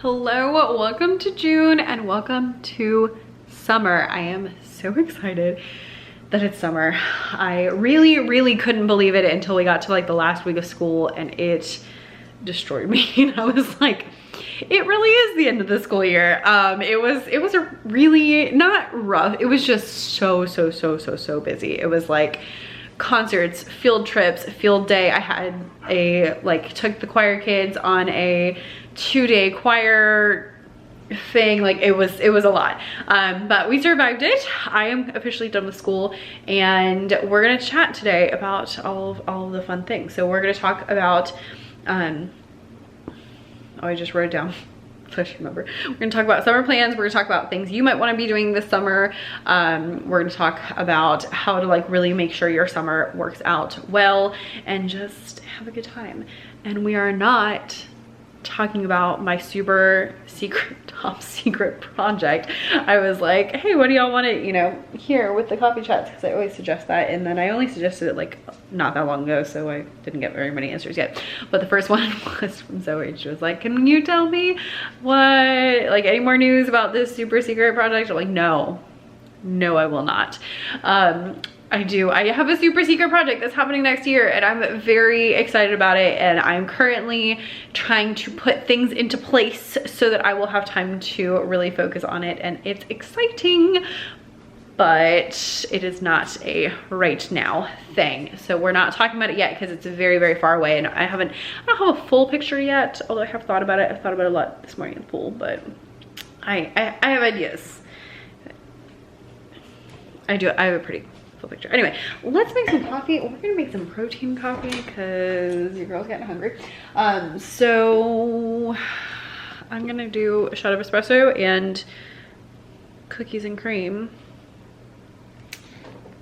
Hello, welcome to June and welcome to summer. I am so excited that it's summer. I really couldn't believe it until we got to like the last week of school and it destroyed me. And I was like, it really is the end of the school year. It was a really not rough. It was just so busy. It was like concerts, field trips, field day. I had took the choir kids on a 2-day choir thing. Like it was a lot, but we survived it. I am officially done with school and we're gonna chat today about all of the fun things. So we're gonna talk about oh, I just wrote it down so I should remember. We're gonna talk about summer plans. We're gonna talk about things you might want to be doing this summer. We're gonna talk about how to like really make sure your summer works out well and just have a good time. And we are not talking about my super secret, top secret project. I was like, hey, what do y'all want to, hear with the coffee chats? Because I always suggest that. And then I only suggested it like not that long ago, so I didn't get very many answers yet. But the first one was from Zoe. She was like, can you tell me any more news about this super secret project? I'm like, no, I will not. I have a super secret project that's happening next year and I'm very excited about it, and I'm currently trying to put things into place so that I will have time to really focus on it, and it's exciting, but it is not a right now thing. So we're not talking about it yet because it's very far away, and I don't have a full picture yet, although I have thought about it. I've thought about it a lot this morning in the pool, but I have ideas. I have a pretty full picture. Anyway, let's make some coffee. We're gonna make some protein coffee because your girl's getting hungry. So I'm gonna do a shot of espresso and cookies and cream.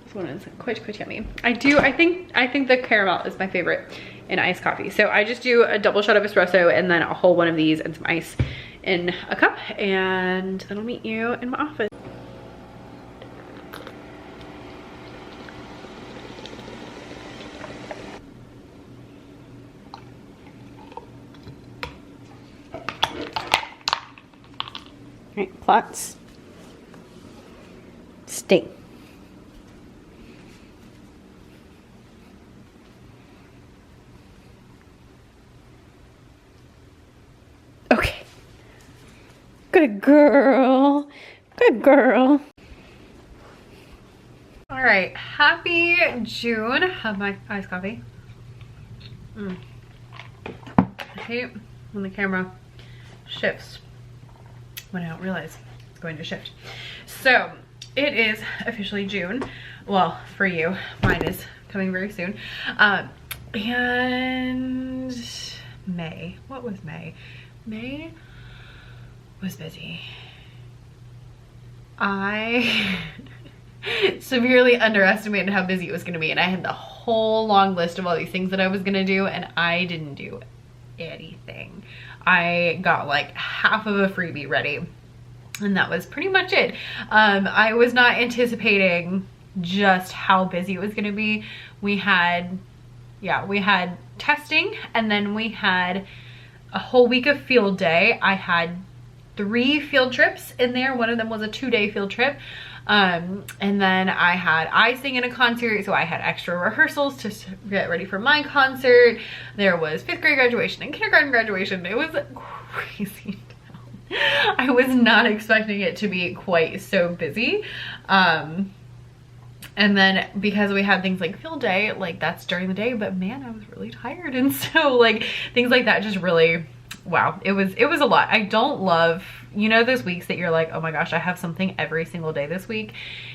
This one is quite yummy. I think the caramel is my favorite in iced coffee. So I just do a double shot of espresso and then a whole one of these and some ice in a cup, and then I'll meet you in my office. Right, plots, sting. Okay, good girl, good girl. All right, happy June. Have my iced coffee. I hate when the camera shifts when I don't realize it's going to shift. So it is officially June. Well, for you, mine is coming very soon. And May, what was May? May was busy. I severely underestimated how busy it was gonna be, and I had the whole long list of all these things that I was gonna do, and I didn't do anything. I got like half of a freebie ready, and that was pretty much it. I was not anticipating just how busy it was gonna be. We had testing, and then we had a whole week of field day. I had 3 field trips in there. One of them was a 2-day field trip. And then I had icing in a concert, so I had extra rehearsals to get ready for my concert. There was 5th grade graduation and kindergarten graduation. It was crazy. I was not expecting it to be quite so busy. And then because we had things like field day, like that's during the day, but man, I was really tired. And so like things like that just really, wow, it was a lot. I don't love, those weeks that you're like, oh my gosh, I have something every single day this week.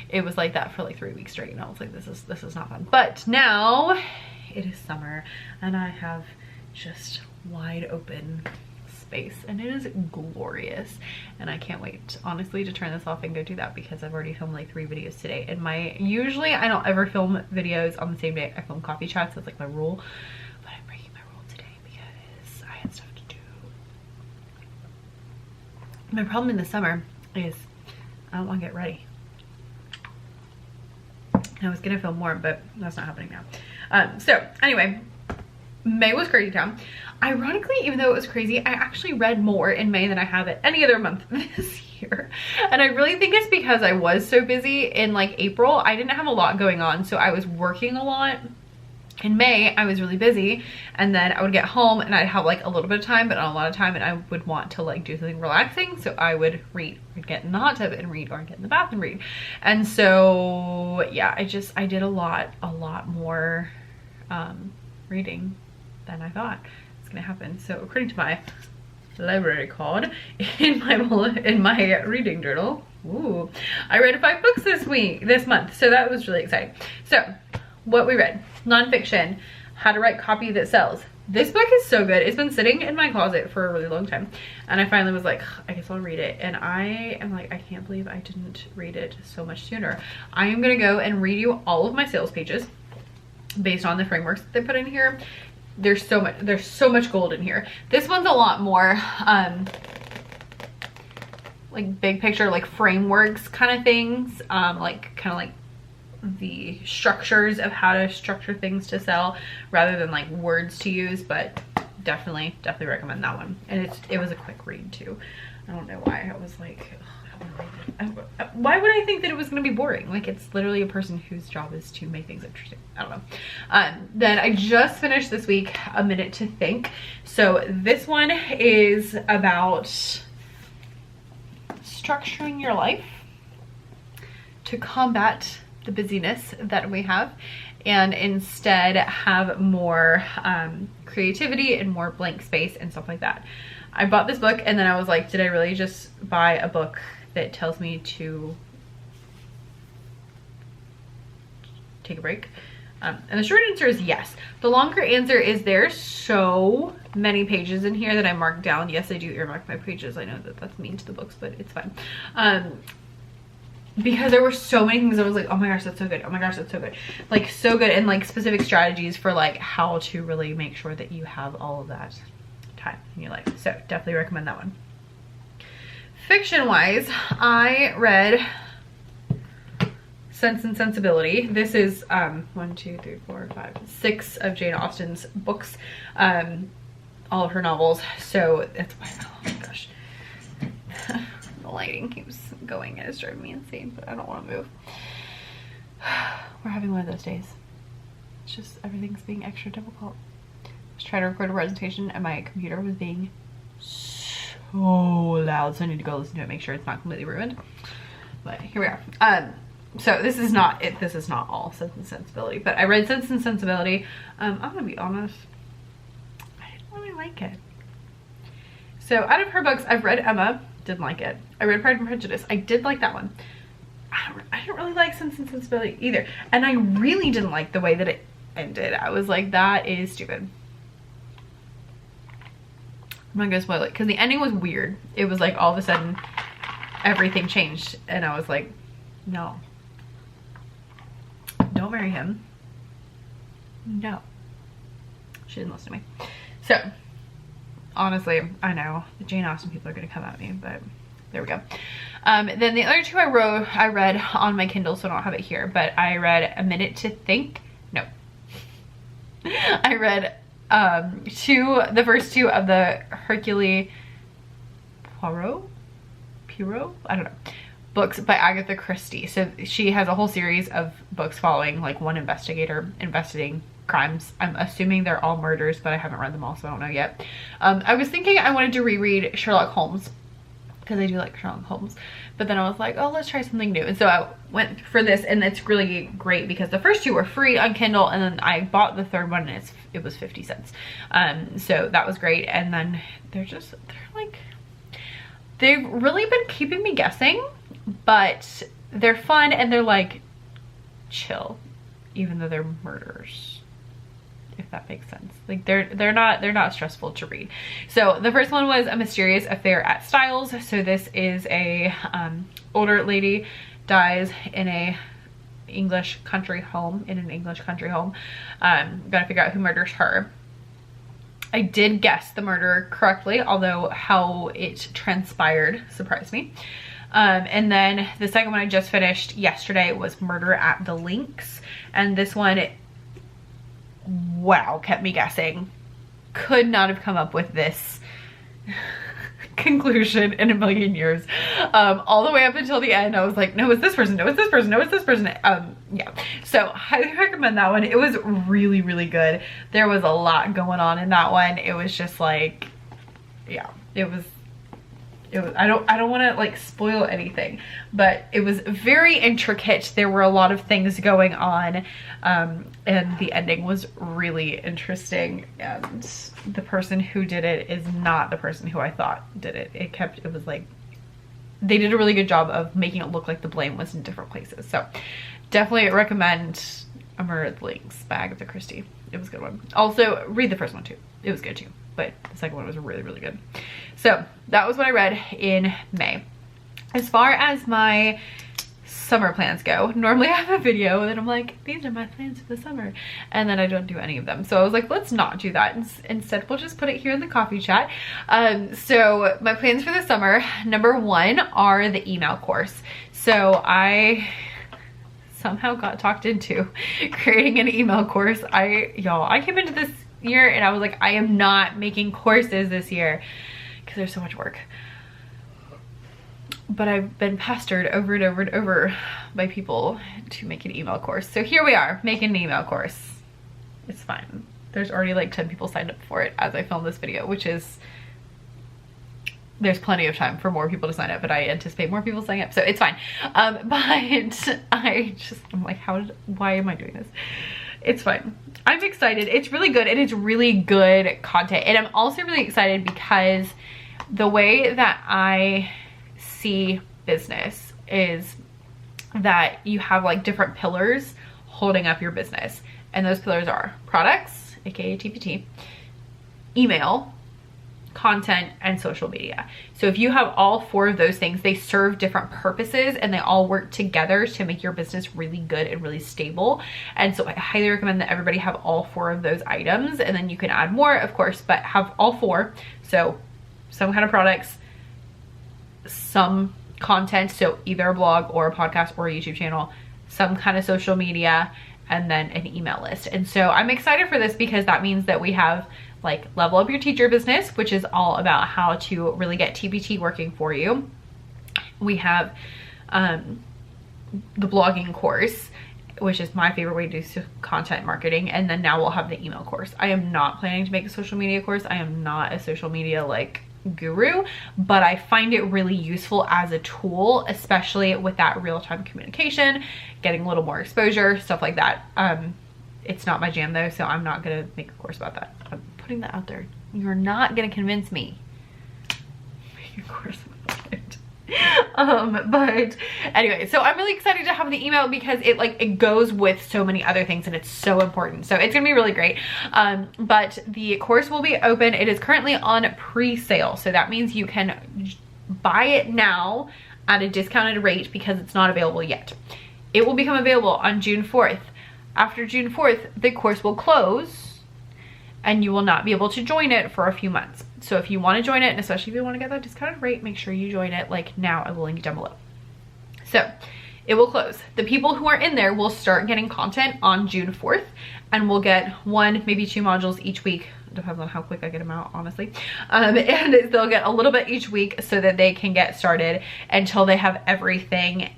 It was like that for like 3 weeks straight, and I was like, this is not fun. But now it is summer and I have just wide open space, and it is glorious, and I can't wait honestly to turn this off and go do that, because I've already filmed like 3 videos today. And usually I don't ever film videos on the same day I film coffee chats. That's like my rule, but I'm breaking my rule today because I had stuff to do. My problem in the summer is I don't want to get ready. I was gonna film more, but that's not happening now. So anyway, May was crazy town. Ironically, even though it was crazy, I actually read more in May than I have at any other month this year. And I really think it's because I was so busy in like April. I didn't have a lot going on, so I was working a lot. In May, I was really busy, and then I would get home and I'd have like a little bit of time, but not a lot of time, and I would want to like do something relaxing. So I would read, I'd get in the hot tub and read, or get in the bath and read. And so yeah, I did a lot more reading than I thought was gonna happen. So according to my library card in my reading journal, ooh, I read 5 books this month, so that was really exciting. So what we read: nonfiction, How to Write Copy That Sells. This book is so good. It's been sitting in my closet for a really long time, and I finally was like, I guess I'll read it. And I am like, I can't believe I didn't read it so much sooner. I am gonna go and read you all of my sales pages based on the frameworks that they put in here. There's so much gold in here. This one's a lot more like big picture, like frameworks kind of things, like kind of like the structures of how to structure things to sell rather than like words to use. But definitely recommend that one. And it was a quick read too. I don't know why I was like, why would I think that it was going to be boring? Like, it's literally a person whose job is to make things interesting. I don't know. Then I just finished this week A Minute to Think. So this one is about structuring your life to combat the busyness that we have, and instead have more creativity and more blank space and stuff like that. I bought this book, and then I was like, did I really just buy a book that tells me to take a break? And the short answer is yes. The longer answer is there's so many pages in here that I marked down. Yes, I do earmark my pages. I know that that's mean to the books, but it's fine. Because there were so many things I was like, oh my gosh, that's so good. Oh my gosh, that's so good. Like, so good. And like specific strategies for like how to really make sure that you have all of that time in your life. So definitely recommend that one. Fiction wise, I read Sense and Sensibility. This is 6 of Jane Austen's books, all of her novels. So that's why, oh my gosh. The lighting keeps going and it's driving me insane, but I don't want to move. We're having one of those days. It's just everything's being extra difficult. I was trying to record a presentation and my computer was being so loud, so I need to go listen to it, make sure it's not completely ruined. But here we are. So this is not it. This is not all Sense and Sensibility, but I read Sense and Sensibility. I'm gonna be honest, I didn't really like it. So out of her books, I've read Emma. Didn't like it. I read Pride and Prejudice. I did like that one. I didn't really like Sense and Sensibility either. And I really didn't like the way that it ended. I was like, that is stupid. I'm not gonna spoil it because the ending was weird. It was like all of a sudden everything changed and I was like, no. Don't marry him. No. She didn't listen to me. So honestly, I know the Jane Austen people are gonna come at me, but there we go. Then the other two I read on my Kindle, so I don't have it here, but I read A Minute to Think. No. I read the first two of the Hercule Poirot? I don't know. Books by Agatha Christie. So she has a whole series of books following like one investigator investigating crimes. I'm assuming they're all murders, but I haven't read them all, so I don't know yet. I was thinking I wanted to reread Sherlock Holmes because I do like Sherlock Holmes, but then I was like, oh, let's try something new. And so I went for this, and it's really great because the first two were free on Kindle, and then I bought the third one and it was 50 cents. So that was great. And then they're like, they've really been keeping me guessing, but they're fun and they're like chill, even though they're murders, if that makes sense. Like they're not stressful to read. So the first one was A Mysterious Affair at Styles. So this is a older lady dies in an English country home. Gotta figure out who murders her. I did guess the murder correctly, although how it transpired surprised me. And then the second one I just finished yesterday was Murder at the Links. And this one, wow, kept me guessing. Could not have come up with this conclusion in a million years. All the way up until the end, I was like, no, it's this person, no, it's this person, no, it's this person. Yeah, so highly recommend that one. It was really, really good. There was a lot going on in that one. It was just like, yeah, it was I don't want to like spoil anything, but it was very intricate. There were a lot of things going on, and the ending was really interesting, and the person who did it is not the person who I thought did it. It was like, they did a really good job of making it look like the blame was in different places. So definitely recommend Amara Links by Agatha Christie. It was a good one. Also read the first one too. It was good too, but the second one was really, really good. So that was what I read in May. As far as my summer plans go, normally I have a video that I'm like, these are my plans for the summer, and then I don't do any of them. So I was like, let's not do that. Instead, we'll just put it here in the coffee chat. So my plans for the summer, number one, are the email course. So I somehow got talked into creating an email course. Y'all, I came into this year and I was like, I am not making courses this year because there's so much work. But I've been pestered over and over and over by people to make an email course. So here we are, making an email course. It's fine. There's already like 10 people signed up for it as I film this video, which is, there's plenty of time for more people to sign up, but I anticipate more people signing up, so it's fine. But I'm like, why am I doing this? It's fine. I'm excited. It's really good, and it's really good content. And I'm also really excited because the way that I see business is that you have like different pillars holding up your business. And those pillars are products, aka TPT, email, content, and social media. So if you have all four of those things, they serve different purposes and they all work together to make your business really good and really stable. And so I highly recommend that everybody have all four of those items, and then you can add more, of course, but have all four. So some kind of products, some content, so either a blog or a podcast or a YouTube channel, some kind of social media, and then an email list. And so I'm excited for this because that means that we have like Level Up Your Teacher Business, which is all about how to really get TPT working for you. We have the blogging course, which is my favorite way to do content marketing. And then now we'll have the email course. I am not planning to make a social media course. I am not a social media like guru, but I find it really useful as a tool, especially with that real-time communication, getting a little more exposure, stuff like that. It's not my jam though, so I'm not gonna make a course about that. I'm putting that out there. You're not gonna convince me. Make a course about it. But anyway, so I'm really excited to have the email because it goes with so many other things and it's so important. So it's gonna be really great. But the course will be open. It is currently on pre-sale. So that means you can buy it now at a discounted rate because it's not available yet. It will become available on June 4th. After June 4th, the course will close and you will not be able to join it for a few months. So if you want to join it, and especially if you want to get that discounted rate, make sure you join it like now. I will link it down below. So it will close. The people who are in there will start getting content on June 4th and we'll get 1, maybe 2 modules each week. Depends on how quick I get them out, honestly. And they'll get a little bit each week so that they can get started until they have everything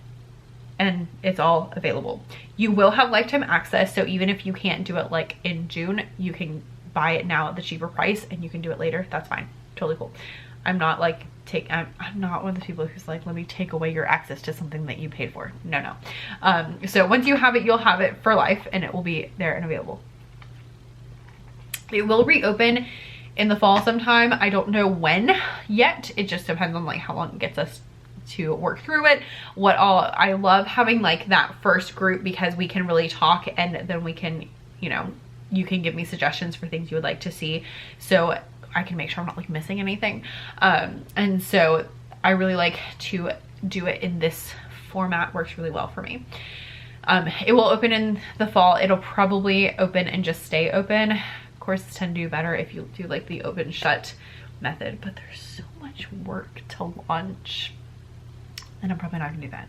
and it's all available. You will have lifetime access, so even if you can't do it like in June, you can buy it now at the cheaper price and you can do it later. That's fine. Totally cool. I'm not like I'm not one of the people who's like, let me take away your access to something that you paid for. No. So once you have it, you'll have it for life and it will be there and available. It will reopen in the fall sometime. I don't know when yet. It just depends on like how long it gets us to work through it. I love having like that first group because we can really talk and then we can, you can give me suggestions for things you would like to see so I can make sure I'm not like missing anything. And so I really like to do it in this format. Works really well for me. It will open in the fall. It'll probably open and just stay open. Courses tend to do better if you do like the open shut method, but there's so much work to launch and I'm probably not gonna do that.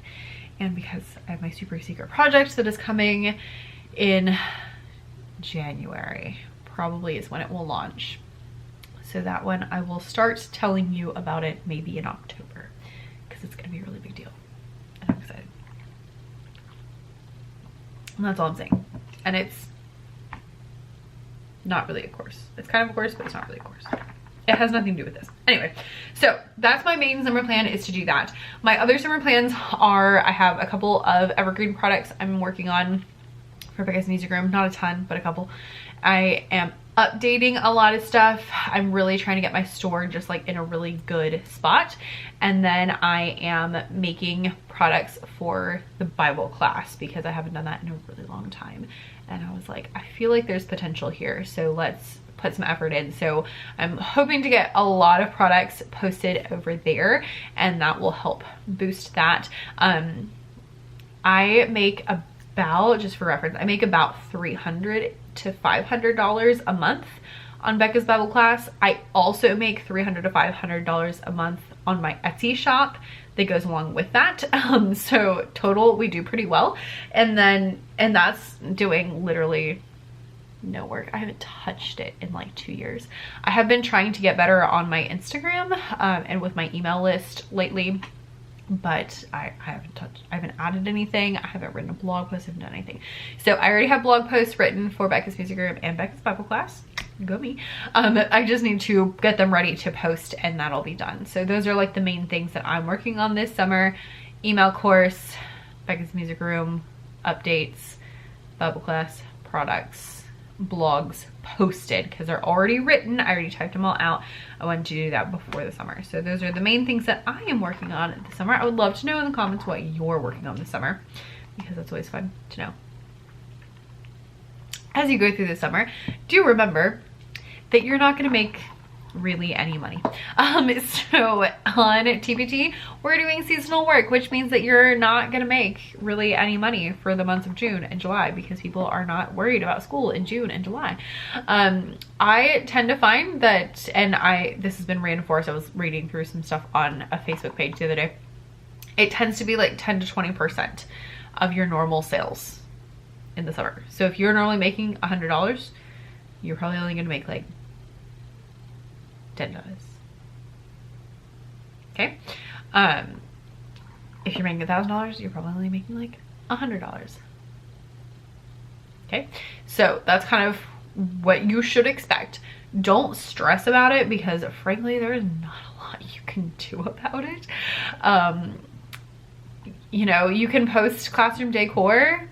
And because I have my super secret project that is coming in January probably is when it will launch. So that one I will start telling you about it maybe in October, because it's gonna be a really big deal. And I'm excited. And that's all I'm saying. And it's not really a course. It's kind of a course, but it's not really a course. It has nothing to do with this. Anyway, so that's my main summer plan, is to do that. My other summer plans are, I have a couple of evergreen products I'm working on for Becca's Music Room. Not a ton, but a couple. I am updating a lot of stuff. I'm really trying to get my store just like in a really good spot. And then I am making products for the Bible class, because I haven't done that in a really long time. And I was like, I feel like there's potential here, so let's put some effort in. So I'm hoping to get a lot of products posted over there, and that will help boost that. I make about, just for reference, I make about $300 to $500 a month on Becca's Bible class. I also make $300 to $500 a month on my Etsy shop that goes along with that. So total, we do pretty well. And that's doing literally no work. I haven't touched it in like 2 years. I have been trying to get better on my Instagram and with my email list lately, but I haven't added anything. I haven't written a blog post, I haven't done anything. So I already have blog posts written for Becca's Music Room and Becca's Bible class. Go me. I just need to get them ready to post, and that'll be done. So those are like the main things that I'm working on this summer: email course, Becca's Music Room, updates, Bible class, products, blogs posted, because they're already written. I already typed them all out. I wanted to do that before the summer. So those are the main things that I am working on this summer. I would love to know in the comments what you're working on this summer, because that's always fun to know. As you go through the summer, do remember that you're not going to make really any money. So on TPT, we're doing seasonal work, which means that you're not going to make really any money for the months of June and July, because people are not worried about school in June and July. I tend to find that, and this has been reinforced, I was reading through some stuff on a Facebook page the other day, it tends to be like 10 to 20% of your normal sales in the summer. So if you're normally making $100, you're probably only going to make like $10. Okay. If you're making $1,000, you're probably only making like $100. Okay. So that's kind of what you should expect. Don't stress about it, because frankly, there is not a lot you can do about it. You know, you can post classroom decor.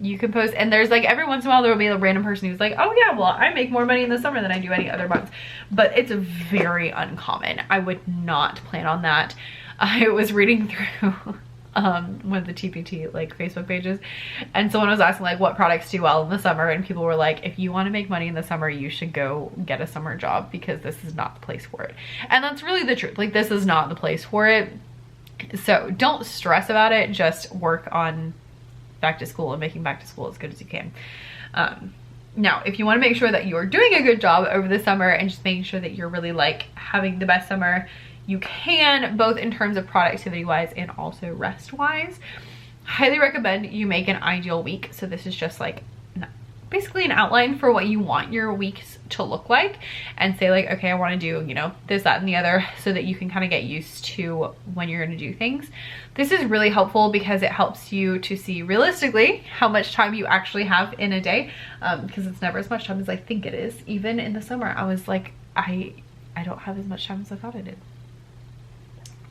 You can post, and there's like every once in a while there will be a random person who's like, oh yeah, well I make more money in the summer than I do any other months, but it's very uncommon. I would not plan on that. I was reading through one of the TPT like Facebook pages, and someone was asking like what products do well in the summer, and people were like, if you want to make money in the summer, you should go get a summer job, because this is not the place for it. And that's really the truth. Like, this is not the place for it. So don't stress about it. Just work on back to school and making back to school as good as you can. Now, if you want to make sure that you're doing a good job over the summer and just making sure that you're really like having the best summer you can, both in terms of productivity wise and also rest wise, highly recommend you make an ideal week. So this is just like basically an outline for what you want your weeks to look like, and say like, okay, I want to do, you know, this, that, and the other, so that you can kind of get used to when you're going to do things. This is really helpful because it helps you to see realistically how much time you actually have in a day, because it's never as much time as I think it is. Even in the summer, I was like, I don't have as much time as I thought I did.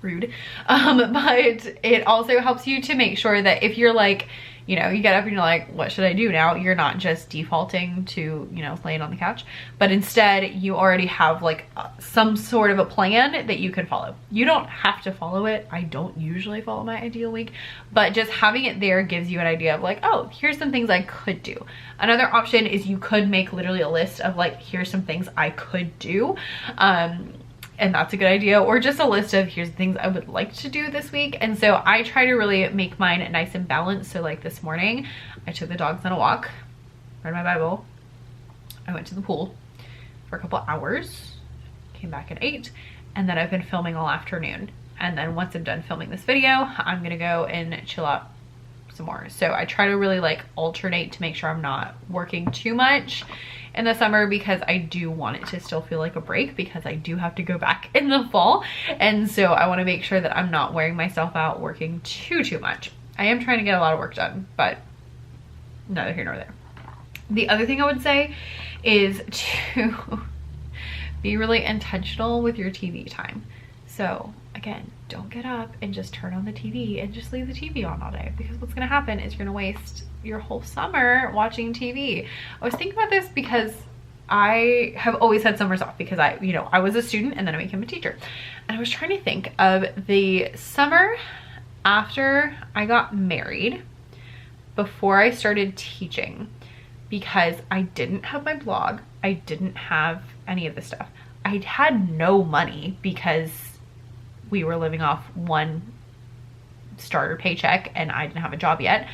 Rude. But it also helps you to make sure that if you're like, you know, you get up and you're like, what should I do now? You're not just defaulting to, you know, laying on the couch, but instead you already have like some sort of a plan that you can follow. You don't have to follow it. I don't usually follow my ideal week, but just having it there gives you an idea of like, oh, here's some things I could do. Another option is you could make literally a list of like, here's some things I could do. And that's a good idea, or just a list of here's the things I would like to do this week. And so I try to really make mine nice and balanced. So like this morning, I took the dogs on a walk, read my Bible, I went to the pool for a couple hours, came back and ate, and then I've been filming all afternoon. And then once I'm done filming this video, I'm gonna go and chill out some more. So I try to really like alternate to make sure I'm not working too much in the summer, because I do want it to still feel like a break, because I do have to go back in the fall. And so I want to make sure that I'm not wearing myself out working too much. I am trying to get a lot of work done, but neither here nor there. The other thing I would say is to be really intentional with your TV time. So again, don't get up and just turn on the TV and just leave the TV on all day, because what's gonna happen is you're gonna waste your whole summer watching TV. I was thinking about this because I have always had summers off, because I was a student and then I became a teacher. And I was trying to think of the summer after I got married, before I started teaching, because I didn't have my blog, I didn't have any of this stuff. I had no money because we were living off one starter paycheck and I didn't have a job yet.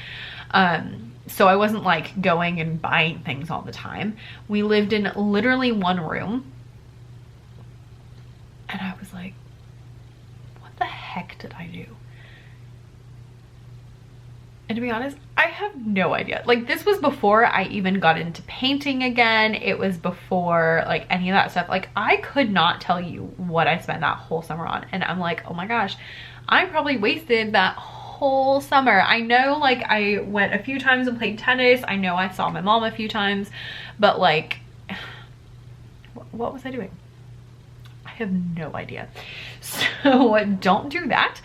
So I wasn't like going and buying things all the time. We lived in literally one room. And I was like, what the heck did I do? And to be honest, I have no idea. Like, this was before I even got into painting again. It was before like any of that stuff. Like, I could not tell you what I spent that whole summer on. And I'm like, oh my gosh, I probably wasted that whole summer. I know, like, I went a few times and played tennis. I know I saw my mom a few times, but like, what was I doing? I have no idea. So don't do that.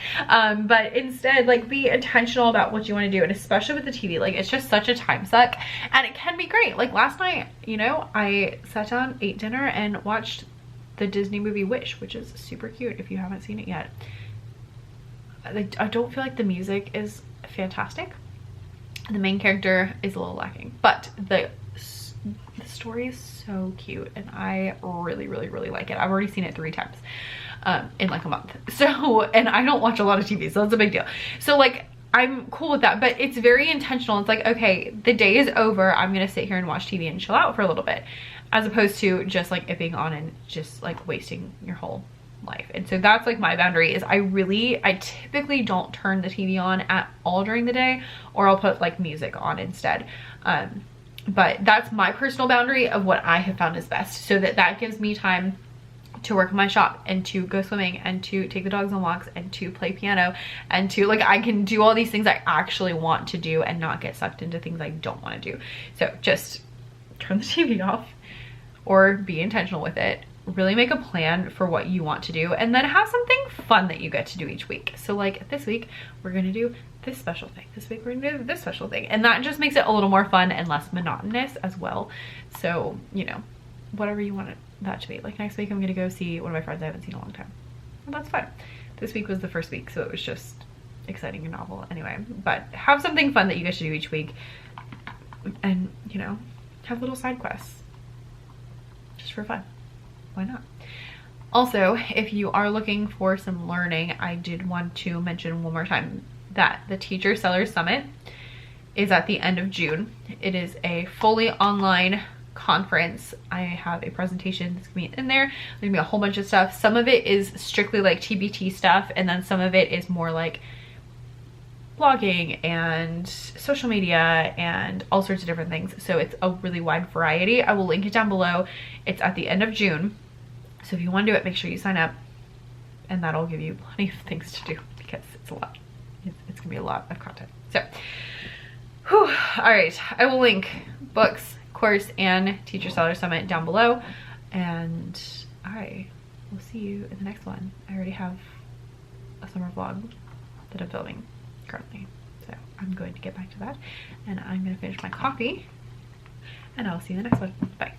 But instead, like, be intentional about what you want to do. And especially with the TV, like, it's just such a time suck, and it can be great. Like last night, you know, I sat down, ate dinner, and watched the Disney movie Wish, which is super cute if you haven't seen it yet. I don't feel like the music is fantastic. The main character is a little lacking, but the story is so cute, and I really like it. I've already seen it 3 times in like a month. So, and I don't watch a lot of TV, so that's a big deal. So like, I'm cool with that, but it's very intentional. It's like, okay, the day is over, I'm gonna sit here and watch TV and chill out for a little bit, as opposed to just like it being on and just like wasting your whole life. And so that's like my boundary, is I typically don't turn the TV on at all during the day, or I'll put like music on instead. But that's my personal boundary of what I have found is best, so that gives me time to work in my shop, and to go swimming, and to take the dogs on walks, and to play piano, and to like, I can do all these things I actually want to do and not get sucked into things I don't want to do. So just turn the TV off, or be intentional with it. Really make a plan for what you want to do, and then have something fun that you get to do each week. So like this week, we're gonna do this special thing. This week we're gonna do this special thing. And that just makes it a little more fun and less monotonous as well. So, you know, whatever you want that to be. Like next week I'm gonna go see one of my friends I haven't seen in a long time. And that's fun. This week was the first week, so it was just exciting and novel anyway. But have something fun that you get to do each week, and, you know, have little side quests just for fun. Why not? Also, if you are looking for some learning, I did want to mention one more time that the Teacher Seller Summit is at the end of June. It is a fully online conference. I have a presentation that's gonna be in there. There's gonna be a whole bunch of stuff. Some of it is strictly like TBT stuff, and then some of it is more like blogging and social media and all sorts of different things. So it's a really wide variety. I will link it down below. It's at the end of June. So if you want to do it, make sure you sign up, and that'll give you plenty of things to do, because it's a lot. It's gonna be a lot of content. So, whew, all right, I will link books, course, and Teacher Seller Summit down below, and I will see you in the next one. I already have a summer vlog that I'm filming currently, so I'm going to get back to that, and I'm gonna finish my coffee, and I'll see you in the next one. Bye.